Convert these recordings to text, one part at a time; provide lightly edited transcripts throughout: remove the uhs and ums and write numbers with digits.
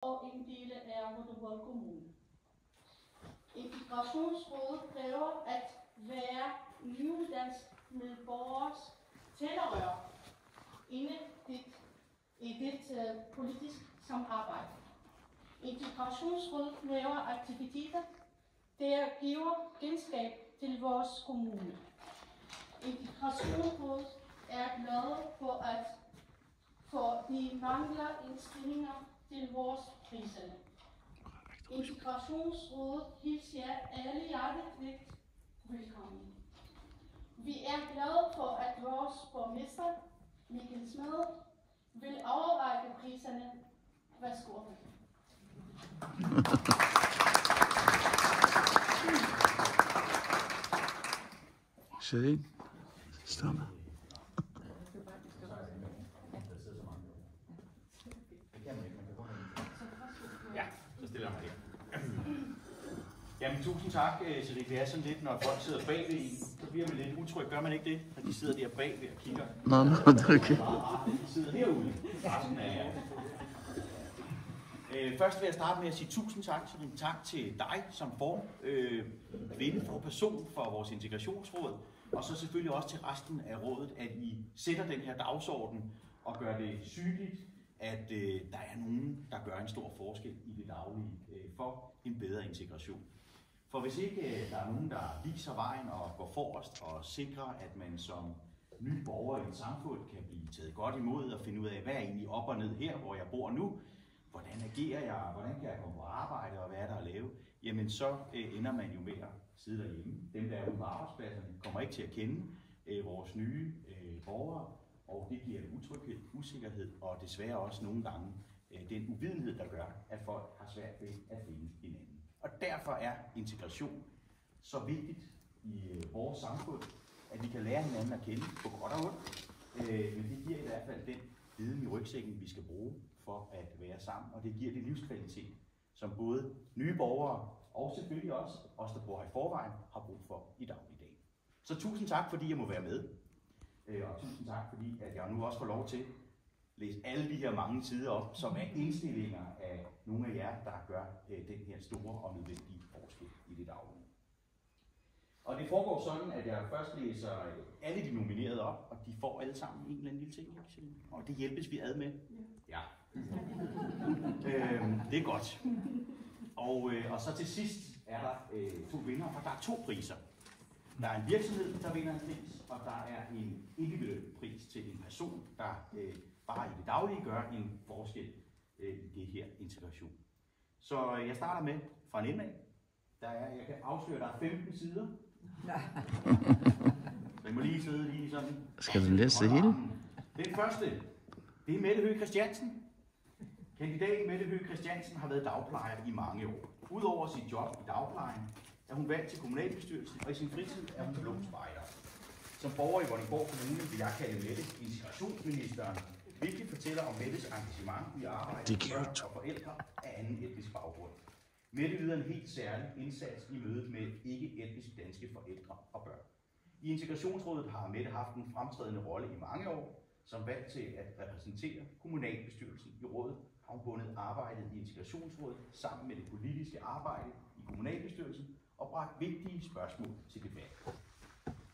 og en del af Vordingborg Kommune. Integrationsrådet kræver at være nyuddannede medborgers talerør inde i det politisk samarbejde. Integrationsrådet laver aktiviteter, der giver kendskab til vores kommune. Integrationsrådet er glade for at få de mangler indstillinger til vores priserne. Integrationsrådet hilser alle hjerteligt velkommen. Vi er glade for, at vores borgmester, Mikkel Smed, vil overrække priserne. Værsgo. Shane, stop. Ja, så stiller jeg mig her. Jamen, tusind tak, så det er sådan lidt, når folk sidder bagved en, så bliver man lidt utryg. Gør man ikke det, når de sidder der bagved og kigger? Nej, det er okay. De sidder herude. Først vil jeg starte med at sige tusind tak. Tak til dig som person for vores integrationsråd, og så selvfølgelig også til resten af rådet, at I sætter den her dagsorden og gør det synligt, at der er nogen, der gør en stor forskel i det daglige for en bedre integration. For hvis ikke der er nogen, der viser vejen og går forrest og sikrer, at man som ny borger i et samfund kan blive taget godt imod og finde ud af, hvad er egentlig op og ned her, hvor jeg bor nu, hvordan agerer jeg, hvordan kan jeg komme på arbejde og hvad er der at lave, jamen så ender man jo med at sidde derhjemme. Dem, der er ude på arbejdspladserne, kommer ikke til at kende vores nye borgere, og det giver utryghed, usikkerhed og desværre også nogle gange den uvidenhed, der gør, at folk har svært ved at finde hinanden. Og derfor er integration så vigtigt i vores samfund, at vi kan lære hinanden at kende på godt og ondt. Men det giver i hvert fald den viden i rygsækken, vi skal bruge for at være sammen, og det giver det livskvalitet, som både nye borgere og selvfølgelig også os, der bor her i forvejen, har brug for i dagligdagen. Så tusind tak, fordi jeg må være med. Og tusind tak, fordi at jeg nu også får lov til at læse alle de her mange sider op, som er indstillinger af nogle af jer, der gør den her store og nødvendige forskel i det daglige. Og det foregår sådan, at jeg først læser alle de nominerede op, og de får alle sammen en eller anden lille ting. Og det hjælpes vi ad med. Ja. Det er godt. Og så til sidst er der to vinder, og der er to priser. Der er en virksomhed, der vinder en pris, og der er en individuel pris til en person, der bare i det daglige gør en forskel i det her integration. Så jeg starter med fra en ende af. Jeg kan afsløre, at der er 15 sider. Så jeg må lige sidde lige sådan. Skal du læse det hele? Den første, det er Mette Høgh Christiansen. Kandidat Mette Høgh Christiansen har været dagplejer i mange år. Udover sit job i dagplejen, er hun valgt til kommunalbestyrelsen, og i sin fritid er hun blå spejder. Som borger i Vordingborg Kommune vil jeg kalde Mette integrationsministeren, hvilket fortæller om Mettes engagement i arbejdet med børn og forældre af anden etnisk baggrund. Mette yder en helt særlig indsats i mødet med ikke-etnisk danske forældre og børn. I Integrationsrådet har Mette haft en fremtrædende rolle i mange år. Som valgt til at repræsentere kommunalbestyrelsen i rådet, har hun bundet arbejdet i Integrationsrådet sammen med det politiske arbejde i kommunalbestyrelsen og bragt vigtige spørgsmål til debat.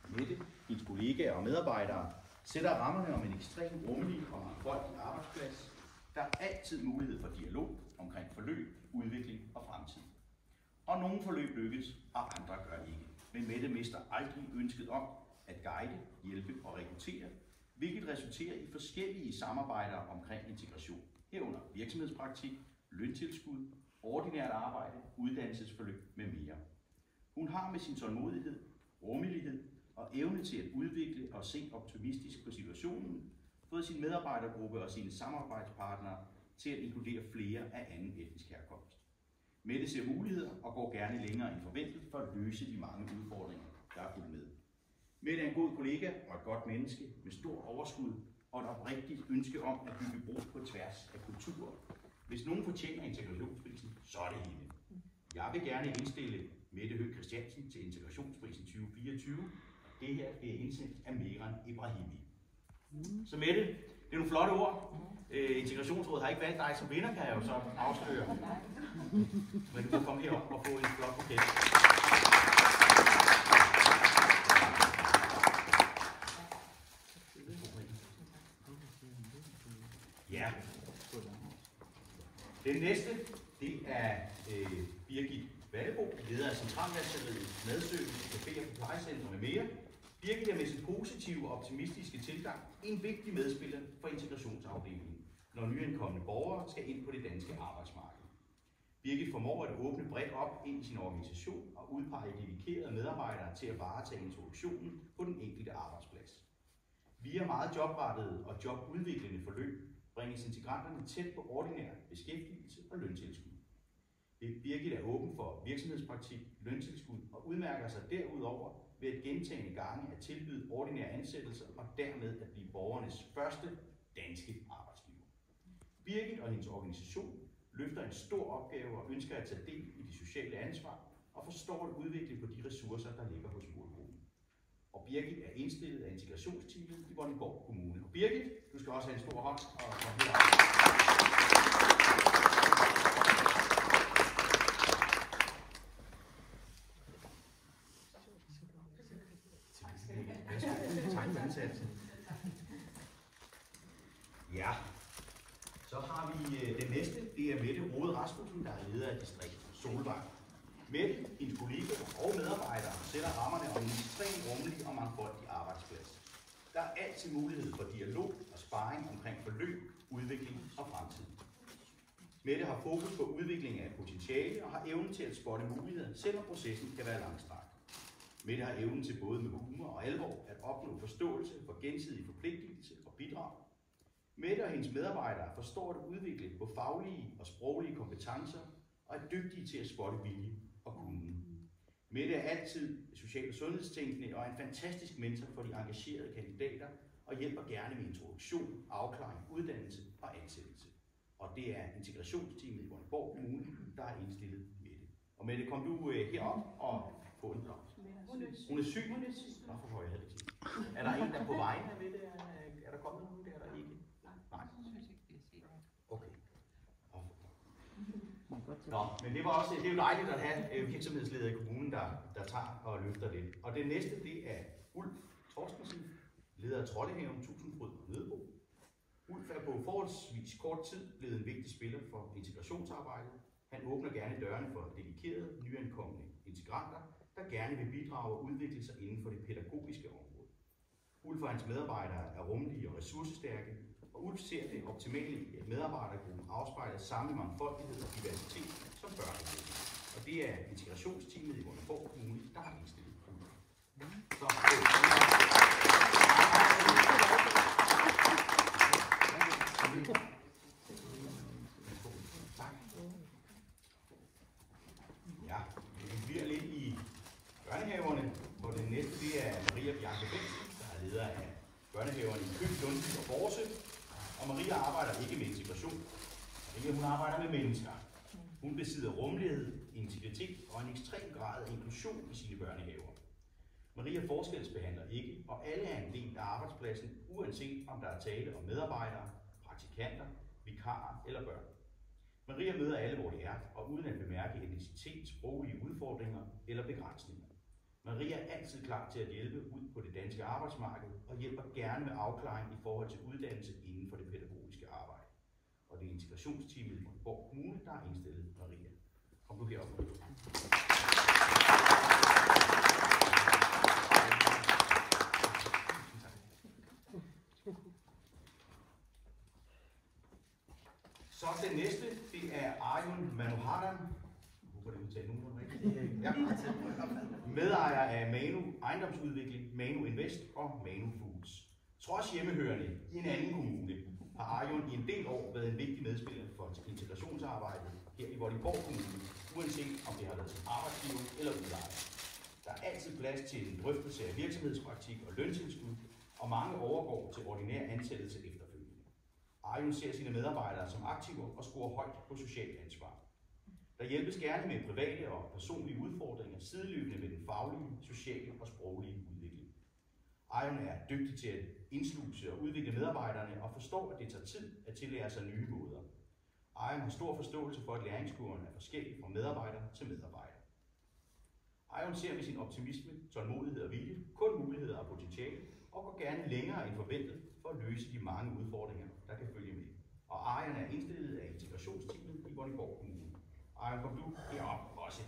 Mette, hendes kollegaer og medarbejdere sætter rammerne om en ekstremt rummelig og mangfoldig arbejdsplads. Der er altid mulighed for dialog omkring forløb, udvikling og fremtid. Og nogle forløb lykkes, og andre gør ikke. Men Mette mister aldrig ønsket om at guide, hjælpe og rekruttere, hvilket resulterer i forskellige samarbejder omkring integration, herunder virksomhedspraktik, løntilskud, ordinært arbejde, uddannelsesforløb med mere. Hun har med sin tålmodighed, rummelighed og evne til at udvikle og se optimistisk på situationen, fået sin medarbejdergruppe og sine samarbejdspartnere til at inkludere flere af anden etnisk herkomst. Mette ser muligheder og går gerne længere end forventet for at løse de mange udfordringer, der er fulgt med. Mette er en god kollega og et godt menneske med stort overskud og et oprigtigt ønske om at bygge bro på tværs af kulturer. Hvis nogen fortjener integrationsprisen, så er det hende. Jeg vil gerne indstille Mette Høgh Christiansen til Integrationsprisen 2024. Det her bliver indsendt af Mehran Ibrahimi. Så Mette, Det er nogle flotte ord. Integrationsrådet har ikke valgt dig som vinder, kan jeg jo så afsløre. Men du kan komme herop og få en flot buket. Ja. Den næste, det er Birgit Vallebo, leder af Centralvalgseriet, madservice, caféer på plejecentre med mere. Birgit er med sin positive og optimistiske tilgang en vigtig medspiller for integrationsafdelingen, når nyankomne borgere skal ind på det danske arbejdsmarked. Birgit formår at åbne bredt op ind i sin organisation og udpege dedikerede medarbejdere til at varetage introduktionen på den enkelte arbejdsplads. Via meget jobrettede og jobudviklende forløb bringes integranterne tæt på ordinær beskæftigelse og løntilskud. Birgit er åben for virksomhedspraktik, løntilskud og udmærker sig derudover ved at gentagende gange at tilbyde ordinære ansættelser og dermed at blive borgernes første danske arbejdsgiver. Birgit og hendes organisation løfter en stor opgave og ønsker at tage del i det sociale ansvar og forstår at udvikle på de ressourcer, der ligger hos målgruppen. Og Birgit er indstillet af integrationsteamet i Vordingborg Kommune. Og Birgit, du skal også have en stor hånd og komme herop. Tak for indsatsen. Ja, så har vi den næste, det er Mette Rode Rasmussen, der er leder af distrikt Solvang. Mette, hendes kollegaer og medarbejdere sætter rammerne om en ekstremt rummelig og mangfoldig arbejdsplads. Der er altid mulighed for dialog og sparring omkring forløb, udvikling og fremtid. Mette har fokus på udvikling af potentiale og har evnen til at spotte muligheder, selvom processen kan være langstrakt. Mette har evnen til både med humor og alvor at opnå forståelse for gensidig forpligtelse og bidrag. Mette og hendes medarbejdere forstår at udvikle på faglige og sproglige kompetencer og er dygtige til at spotte vilje og kunnen. Mette er altid social- og sundhedstænkende og er en fantastisk mentor for de engagerede kandidater og hjælper gerne med introduktion, afklaring, uddannelse og ansættelse. Og det er integrationsteamet i Vordingborg Kommune, der er indstillet Mette. Og Mette, kom du herop og få en blomst. Hun er syg. Nå, for højere havde det. Er der en, der er på vejen af Mette? Er der kommet nogen? Det er der ikke. Nej. Okay. Nå, men det er jo dejligt at have virksomhedsledere i kommunen, der tager og løfter det. Og det næste, det er Ulf Thorstensen, leder af Troldehaven, Tusindfryd og Nødebo. Ulf er på forholdsvis kort tid blevet en vigtig spiller for integrationsarbejdet. Han åbner gerne dørene for dedikerede, nyankomne integranter, der gerne vil bidrage og udvikle sig inden for det pædagogiske område. Ulf og hans medarbejdere er rummelige og ressourcestærke, og Ulf ser det optimale i, at medarbejdergruppen afspejler samme mangfoldighed og diversitet som børnegruppen. Og det er integrationsteamet i Vordingborg Kommune, der har indstillet Ulf. Ja, vi bliver lidt i børnehaverne, hvor det næste det er Maria Bjarke Bengtsen, der er leder af børnehaverne i Køb, Lundby og Borse. Og Maria arbejder ikke med integration. Maria, hun arbejder med mennesker. Hun besidder rummelighed, integritet og en ekstrem grad af inklusion i sine børnehaver. Maria forskelsbehandler ikke, og alle er en del af arbejdspladsen, uanset om der er tale om medarbejdere, praktikanter, vikarer eller børn. Maria møder alle, hvor de er, og uden at bemærke etnicitet, sproglige udfordringer eller begrænsninger. Maria er altid klar til at hjælpe ud på det danske arbejdsmarked og hjælper gerne med afklaring i forhold til uddannelse inden for det pædagogiske arbejde. Og det er integrationsteamet i Vordingborg Kommune, der har indstillet Maria. Kom du herop. Så den næste, det er Arjun Manoharan. Det udtale nogen rigtigt. Ja. Medejer af Manu Ejendomsudvikling, Manu Invest og Manu Foods. Trods hjemmehørende i en anden kommune, har Arjun i en del år været en vigtig medspiller for integrationsarbejdet her i Vordingborg Kommune, uanset om det har været som arbejdsgiver eller udlejer. Der er altid plads til en drøftelse af virksomhedspraktik og løntilskud, og mange overgår til ordinær ansættelse efterfølgende. Arjun ser sine medarbejdere som aktiver og scorer højt på socialt ansvar. Der hjælpes gerne med private og personlige udfordringer, sideløbende med den faglige, sociale og sproglige udvikling. Arion er dygtig til at indsluse og udvikle medarbejderne og forstår, at det tager tid at tillære sig nye måder. Arion har stor forståelse for, at læringskurven er forskellig fra medarbejder til medarbejder. Arion ser med sin optimisme, tålmodighed og vilje kun muligheder og potentiale og går gerne længere end forventet for at løse de mange udfordringer, der kan følge med. Og Arion er indstillet af integrationsteamet i Vordingborg Kommune. Arion, kom du herop også.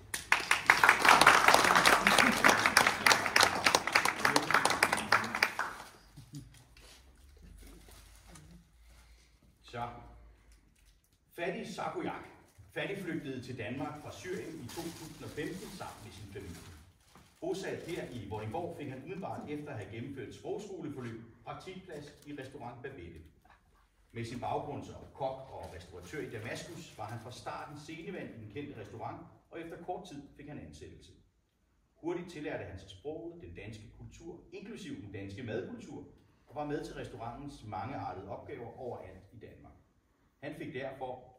Så, Fadi Sarkoyak. Fadi flygtede til Danmark fra Syrien i 2015 sammen med sin familie. Bosat her i Vordingborg fik han umiddelbart efter at have gennemført sprogskoleforløb praktikplads i restaurant Babette. Med sin baggrund som kok og restauratør i Damaskus var han fra starten scenevand i den kendte restaurant, og efter kort tid fik han ansættelse. Hurtigt tillærte han sig sproget, den danske kultur, inklusiv den danske madkultur, og var med til restaurantens mangeartede opgaver overalt i Danmark. Han fik derfor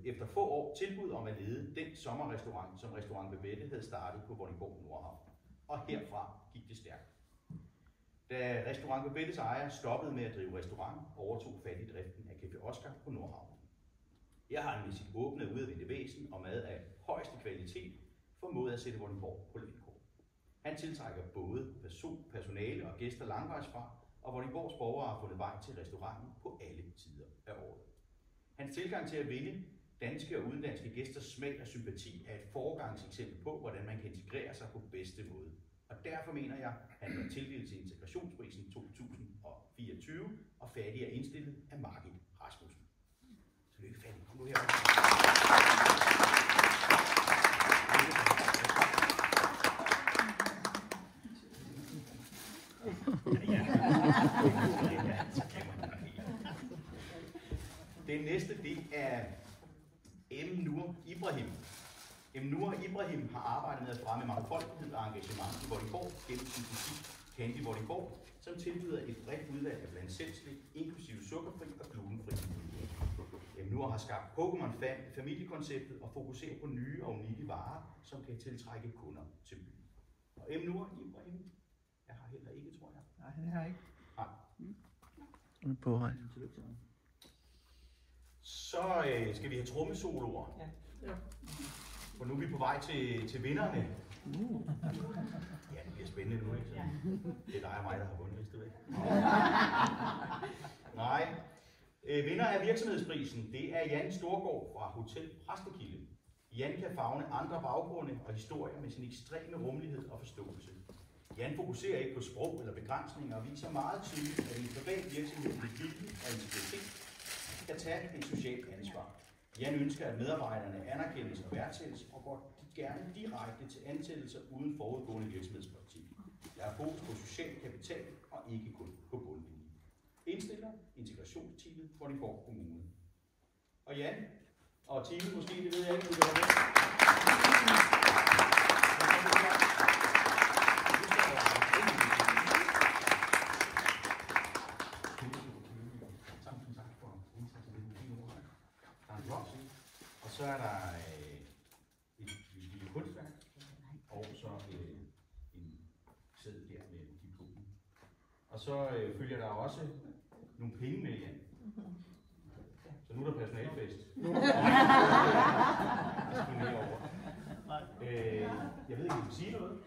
efter få år tilbud om at lede den sommerrestaurant, som Restaurant Babette havde startet på Vordingborg Nordhavn. Og herfra gik det stærkt. Da Restaurant Babettes ejer stoppede med at drive restaurant, overtog Fadi driften af Café Oscar på Nordhavn. Her har han med sit åbne og udadvendte væsen og mad af højeste kvalitet formået at sætte Vordingborg på landkort. Han tiltrækker både personale og gæster langvejs fra, og Vordingborgs borgere har fundet vej til restauranten på alle tider af året. Hans tilgang til at vinde danske og udenlandske gæsters smag og sympati er et foregangseksempel på, hvordan man kan integrere sig på bedste måde. Og derfor mener jeg, at han er tildelt til Integrationsprisen 2024, og Fadi er indstillet af Margit Rasmussen. Tillykke, Fadi. Kom nu her. Den næste, det er Nur Ibrahim. Nur Ibrahim har arbejdet med at fremme mangfoldighed og engagement i Vordingborg gennem sin butik Candy Vordingborg, som tilbyder et bredt udvalg af blandt selv slik, inklusive sukkerfri og glutenfri. Nur har skabt Pokémon-familiekonceptet og fokuserer på nye og unikke varer, som kan tiltrække kunder til byen. Og Nur Ibrahim, jeg har heller ikke, tror jeg. Nej, det har jeg ikke. Nej. På vej. Så skal vi have trommesoloer. Ja. For nu er vi på vej til vinderne. Ja, det bliver spændende nu, ikke? Det er dig og mig, der har vundet, hvis du ved. Nej. Vinder af virksomhedsprisen, det er Jan Storgård fra Hotel Præstekilde. Jan kan favne andre baggrunde og historier med sin ekstreme rummelighed og forståelse. Jan fokuserer ikke på sprog eller begrænsninger og viser meget tydeligt, at en privat virksomhed med vilje og integritet kan tage et socialt ansvar. Jan ønsker, at medarbejderne anerkendes og værdsættes og går gerne direkte til ansættelser uden forudgående virksomhedspraktik. Der er fokus på social kapital og ikke kun på bundlinjen. Indstiller integrationsteamet Vordingborg Kommune. Og Jan og teamet måske, det ved jeg ikke, om det var med. Og så er der et lille kunstværk, og så en sæd her med diplomen. Og så følger der også nogle penge med, Jan. Så nu er der personalefest. Jeg ved ikke, om du vil sige noget?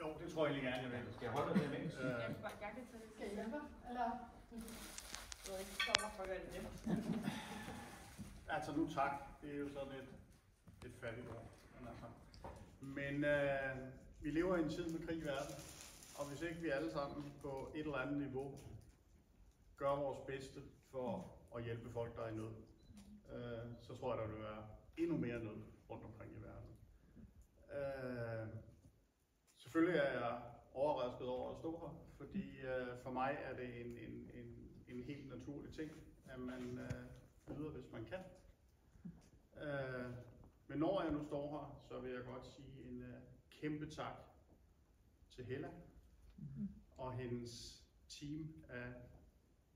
Jo, det tror jeg lige gerne, jeg vil. Skal jeg holde dig med imens? Skal I hjælpe? Eller? Jeg ved ikke, hvorfor gør det det? Altså nu tak, det er jo sådan et fattigt ord. Men vi lever i en tid med krig i verden, og hvis ikke vi alle sammen på et eller andet niveau gør vores bedste for at hjælpe folk, der er i nød, så tror jeg, der vil være endnu mere nød rundt omkring i verden. Selvfølgelig er jeg overrasket over at stå her, fordi for mig er det en helt naturlig ting, at man yder, hvis man kan. Men når jeg nu står her, så vil jeg godt sige en kæmpe tak til Hella og hendes team af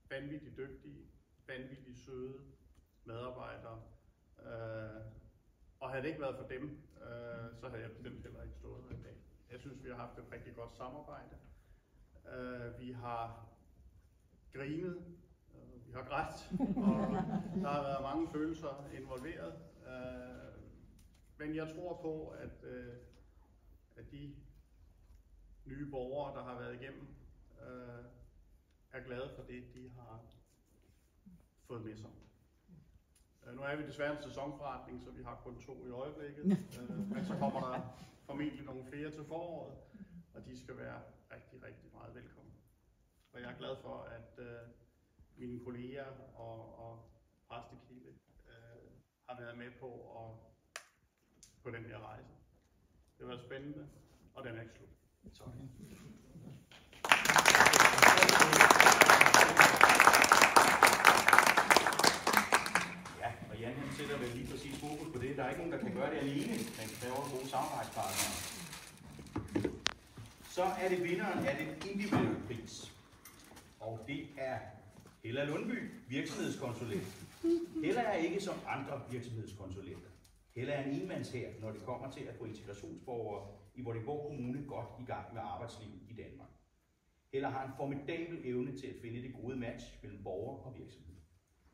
vanvittigt dygtige, vanvittigt søde medarbejdere. Og havde det ikke været for dem, så havde jeg bestemt heller ikke stået her i dag. Jeg synes, vi har haft et rigtig godt samarbejde. Vi har grinet, vi har grædt, og der har været mange følelser involveret. Men jeg tror på, at de nye borgere, der har været igennem, er glade for det, de har fået med sig. Nu er vi desværre en sæsonforretning, så vi har kun 2 i øjeblikket, men så kommer der formentlig nogle flere til foråret, og de skal være rigtig, rigtig meget velkommen. Og jeg er glad for, at mine kolleger og præstekilde har været med på den her rejse. Det har været spændende, og den er ikke slut. Tak. Ja, og Jan han sætter vel lige præcis fokus på det. Der er ikke nogen, der kan gøre det alene, men kræver gode samarbejdspartnere. Så er det vinderen af den individuelle pris. Og det er Hella Lundby, virksomhedskonsulent. Hella er ikke som andre virksomhedskonsulenter. Hella er en enmandshær, når det kommer til at få integrationsborgere i Vordingborg Kommune godt i gang med arbejdslivet i Danmark. Hella har en formidabel evne til at finde det gode match mellem borger og virksomhed.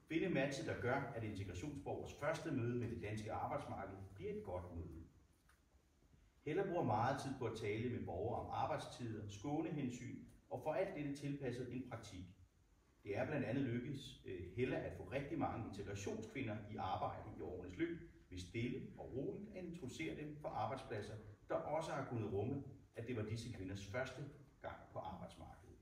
Finde matchet, der gør, at integrationsborgers første møde med det danske arbejdsmarked bliver et godt møde. Hella bruger meget tid på at tale med borgere om arbejdstider, skånehensyn og får alt dette tilpasset en praktik. Det er blandt andet lykkedes Hella at få rigtig mange integrationskvinder i arbejde i årenes løb, ved stille og roligt at introducere dem for arbejdspladser, der også har kunnet rumme, at det var disse kvinders første gang på arbejdsmarkedet.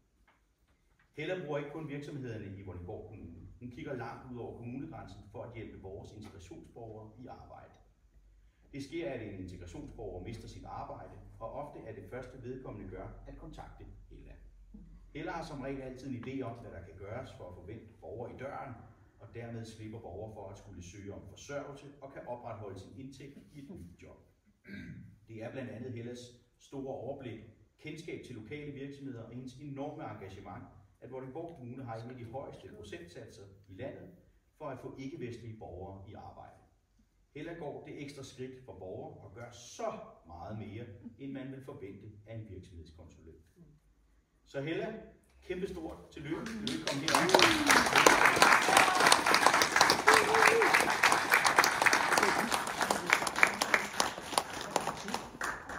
Hella bruger ikke kun virksomhederne i Vordingborg Kommune. Hun kigger langt ud over kommunegrænsen for at hjælpe vores integrationsborgere i arbejde. Det sker, at en integrationsborger mister sit arbejde, og ofte er det første vedkommende gør at kontakte Hella. Hella har som regel altid en idé om, hvad der kan gøres for at forvente borgere i døren, og dermed slipper borgere for at skulle søge om forsørgelse og kan opretholde sin indtægt i et nyt job. Det er blandt andet Hellas store overblik, kendskab til lokale virksomheder og hendes enorme engagement, at Vordingborg Kommune har en af de højeste procentsatser i landet for at få ikke-vestlige borgere i arbejde. Hella går det ekstra skridt for borgere og gør så meget mere, end man vil forvente af en virksomhedskonsulent. Så Hella, kæmpestort tillykke. Velkommen herop.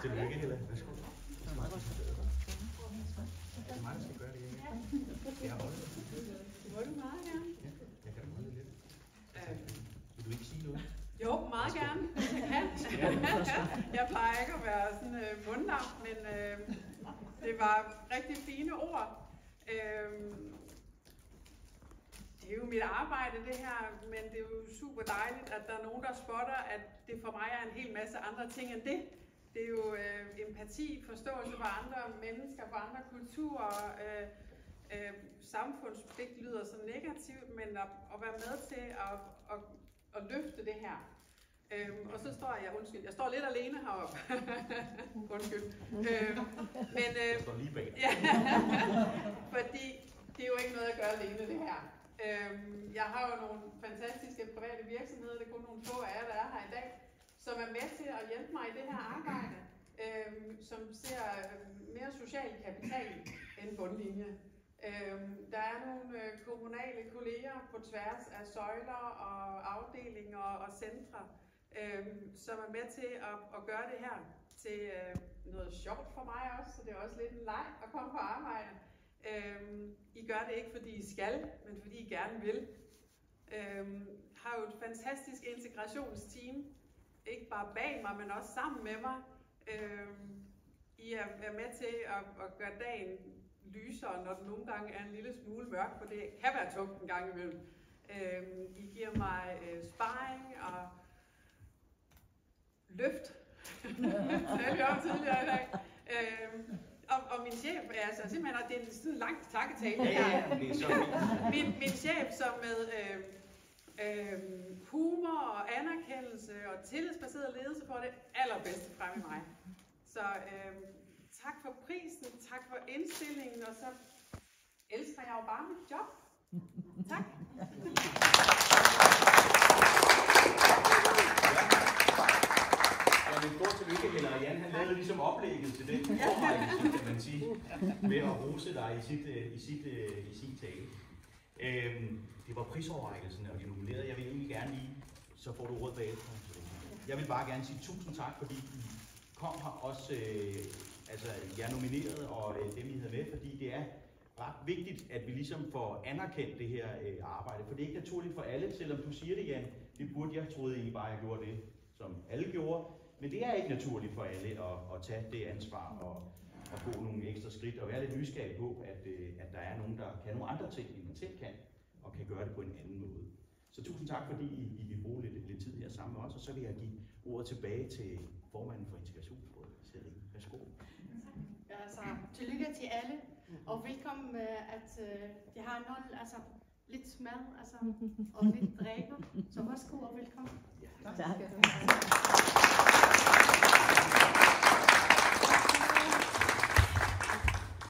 Tillykke, Hella. Værsgo. Det er mig, der skal gøre det igen. Jeg har holdt det. Det må du meget gerne. Ja, jeg kan holde det lidt. Vil du ikke sige noget? Jo, meget gerne. Jeg plejer ikke at være sådan mundlam, men det var rigtig fine ord. Det er jo mit arbejde det her, men det er jo super dejligt, at der er nogen, der spotter, at det for mig er en hel masse andre ting end det. Det er jo empati, forståelse for andre mennesker, for andre kulturer. Samfundspligt lyder så negativt, men at være med til at løfte det her. Og så står jeg står lidt alene heroppe. Undskyld. Men, jeg står lige bag. Ja, fordi det er jo ikke noget at gøre alene det her. Jeg har jo nogle fantastiske private virksomheder, det er kun nogle få af jer, der er her i dag, som er med til at hjælpe mig i det her arbejde, som ser mere social kapital end bundlinje. Der er nogle kommunale kolleger på tværs af søjler og afdelinger og centre, som er med til at gøre det her til noget sjovt for mig også, så det er også lidt en leg at komme på arbejde. I gør det ikke fordi I skal, men fordi I gerne vil. Har jo et fantastisk integrationsteam, ikke bare bag mig, men også sammen med mig. I er med til at gøre dagen lysere, når den nogle gange er en lille smule mørk, for det kan være tungt en gang imellem. I giver mig sparring og løft. Det har vi om tidligere i dag. Og min chef, altså simpelthen, det er en sådan lang takketale her. Min chef, som med humor og anerkendelse og tillidsbaseret ledelse får det allerbedste frem i mig. Så tak for prisen, tak for indstillingen, og så elsker jeg jo bare mit job. Tak. Ja, men stort tillykke, Hella. Jan, han lavede er ligesom oplægget til den forrækkelse, kan man sige, med at rose dig i sin tale. Det var prisoverrækkelsen, og de nominerede. Jeg vil egentlig gerne lige, så får du råd bagefter. Jeg vil bare gerne sige tusind tak, fordi I kom her også, jeg nomineret og dem I havde med, fordi det er ret vigtigt, at vi ligesom får anerkendt det her arbejde, for det er ikke naturligt for alle, selvom du siger det, Jan. Det burde jeg troede egentlig bare, at jeg gjorde det, som alle gjorde, men det er ikke naturligt for alle at tage det ansvar og gå nogle ekstra skridt og være lidt nysgerrig på, at der er nogen, der kan nogle andre ting, end man selv kan, og kan gøre det på en anden måde. Så tusind tak, fordi I vil bruge lidt tid her sammen med os, og så vil jeg give ordet tilbage til formanden for Integrationsrådet, Serine. Værsgo. Altså, tillykke til alle, og velkommen, at de har nogle, lidt mad, og lidt drikker, så værsgo og velkommen. Ja. Tak.